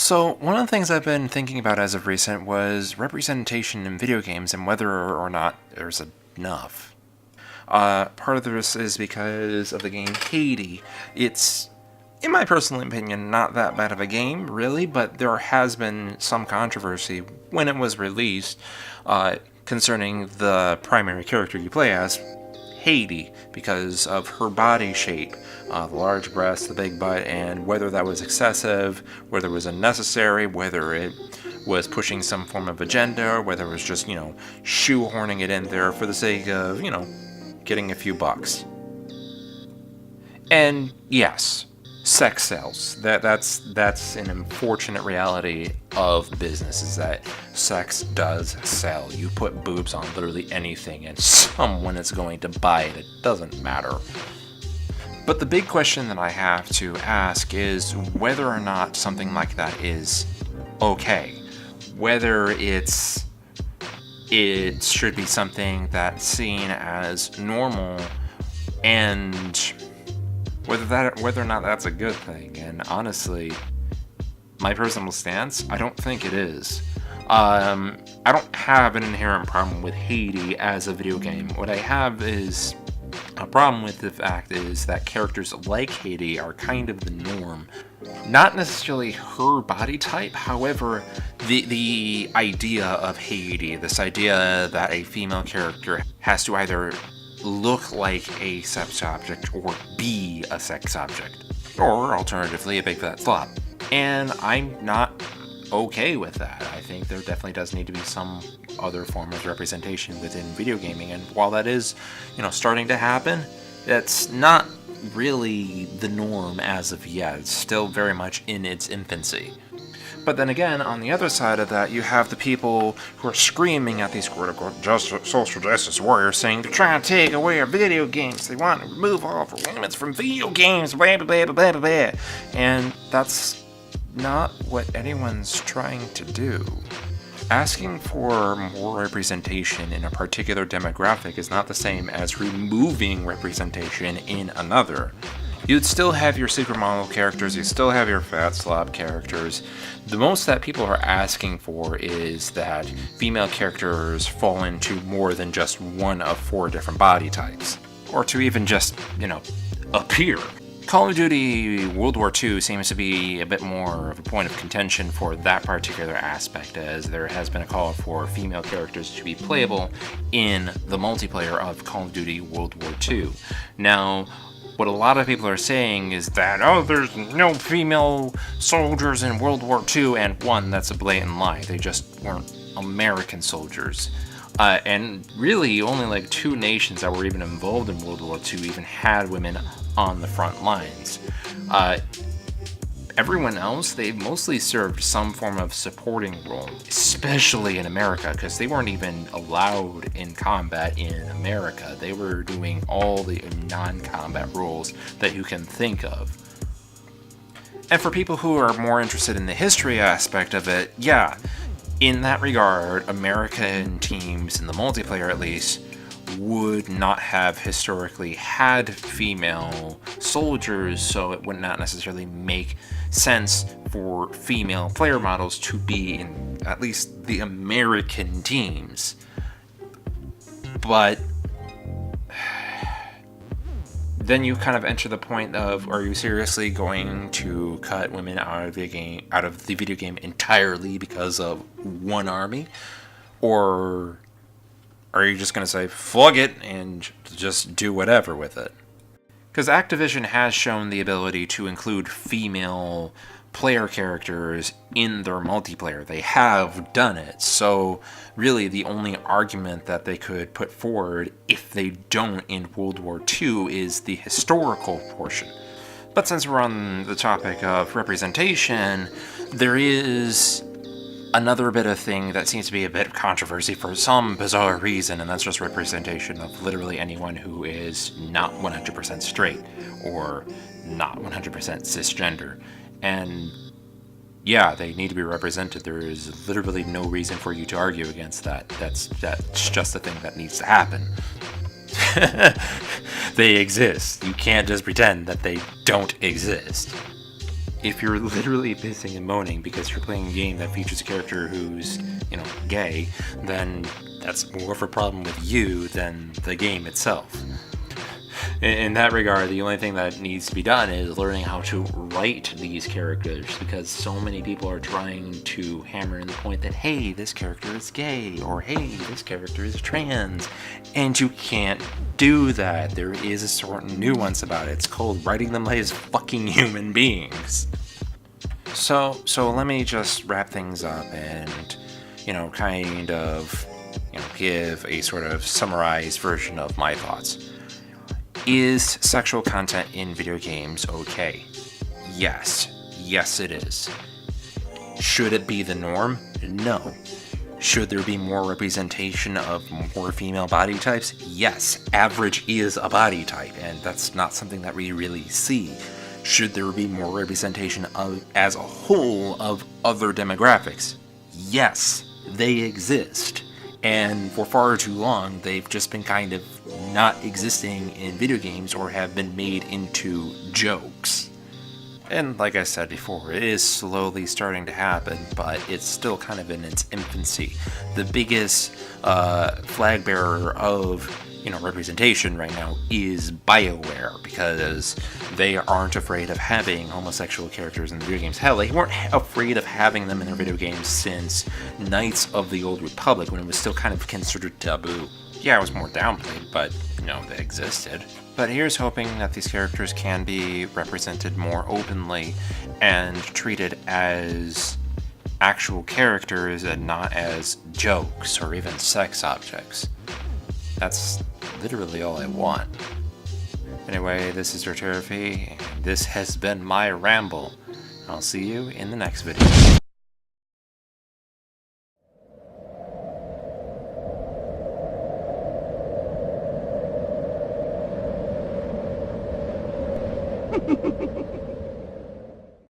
So, one of the things I've been thinking about as of recent was representation in video games and whether or not there's enough. Part of this is because of the game Hades. It's, in my personal opinion, not that bad of a game, really, but there has been some controversy when it was released concerning the primary character you play as, Hades, because of her body shape, the large breasts, the big butt, and whether that was excessive, whether it was unnecessary, whether it was pushing some form of agenda, or whether it was just, shoehorning it in there for the sake of, getting a few bucks. And yes, sex sells. That's an unfortunate reality of business, is that sex does sell. You put boobs on literally anything and someone is going to buy it. It doesn't matter. But the big question that I have to ask is whether or not something like that is okay. Whether it should be something that's seen as normal, and whether or not that's a good thing. And honestly, my personal stance, I don't think it is. I don't have an inherent problem with Hades as a video game. What I have is a problem with the fact is that characters like Hades are kind of the norm. Not necessarily her body type, however, the idea of Hades, this idea that a female character has to either look like a sex object or be a sex object, or alternatively a big fat slob. And I'm not okay with that. I think there definitely does need to be some other form of representation within video gaming, and while that is, starting to happen, that's not really the norm as of yet. It's still very much in its infancy. But then again, on the other side of that, you have the people who are screaming at these quote-unquote social justice warriors saying they're trying to take away our video games. They want to remove all of our limits from video games, blah, blah, blah, blah, blah, blah. And that's not what anyone's trying to do. Asking for more representation in a particular demographic is not the same as removing representation in another. You'd still have your supermodel characters, you'd still have your fat slob characters. The most that people are asking for is that female characters fall into more than just one of 4 different body types. Or to even just, appear. Call of Duty World War II seems to be a bit more of a point of contention for that particular aspect, as there has been a call for female characters to be playable in the multiplayer of Call of Duty World War II. Now, what a lot of people are saying is that, there's no female soldiers in World War II, and one, that's a blatant lie. They just weren't American soldiers. And really, only like 2 nations that were even involved in World War II even had women on the front lines. Everyone else, they mostly served some form of supporting role, especially in America, because they weren't even allowed in combat in America. They were doing all the non-combat roles that you can think of. And for people who are more interested in the history aspect of it, yeah, in that regard, American teams, in the multiplayer at least, would not have historically had female soldiers, so it would not necessarily make sense for female player models to be in at least the American teams. But then you kind of enter the point of, are you seriously going to cut women out of the video game entirely because of one army? Or are you just going to say, fuck it, and just do whatever with it? Because Activision has shown the ability to include female player characters in their multiplayer. They have done it. So really the only argument that they could put forward if they don't in World War II is the historical portion. But since we're on the topic of representation, there is another bit of thing that seems to be a bit of controversy for some bizarre reason, and that's just representation of literally anyone who is not 100% straight or not 100% cisgender. And yeah, they need to be represented. There is literally no reason for you to argue against that. That's just the thing that needs to happen. They exist. You can't just pretend that they don't exist. if you're literally pissing and moaning because you're playing a game that features a character who's, gay, then that's more of a problem with you than the game itself. In that regard, the only thing that needs to be done is learning how to write these characters, because so many people are trying to hammer in the point that, hey, this character is gay, or hey, this character is trans, and you can't do that. There is a certain nuance about it. It's called writing them as fucking human beings. So let me just wrap things up and, kind of, give a sort of summarized version of my thoughts. Is sexual content in video games okay? Yes. Yes, it is. Should it be the norm? No. Should there be more representation of more female body types? Yes. Average is a body type, and that's not something that we really see. Should there be more representation of, as a whole, of other demographics? Yes, they exist. And for far too long, they've just been kind of not existing in video games or have been made into jokes. And like I said before, it is slowly starting to happen, but it's still kind of in its infancy. The biggest flag bearer of representation right now is BioWare, because they aren't afraid of having homosexual characters in the video games. Hell, they weren't afraid of having them in their video games since Knights of the Old Republic, when it was still kind of considered taboo. Yeah, it was more downplayed, but, they existed. But here's hoping that these characters can be represented more openly and treated as actual characters and not as jokes or even sex objects. That's literally all I want. Anyway, this is Derterifii, and this has been my ramble. I'll see you in the next video.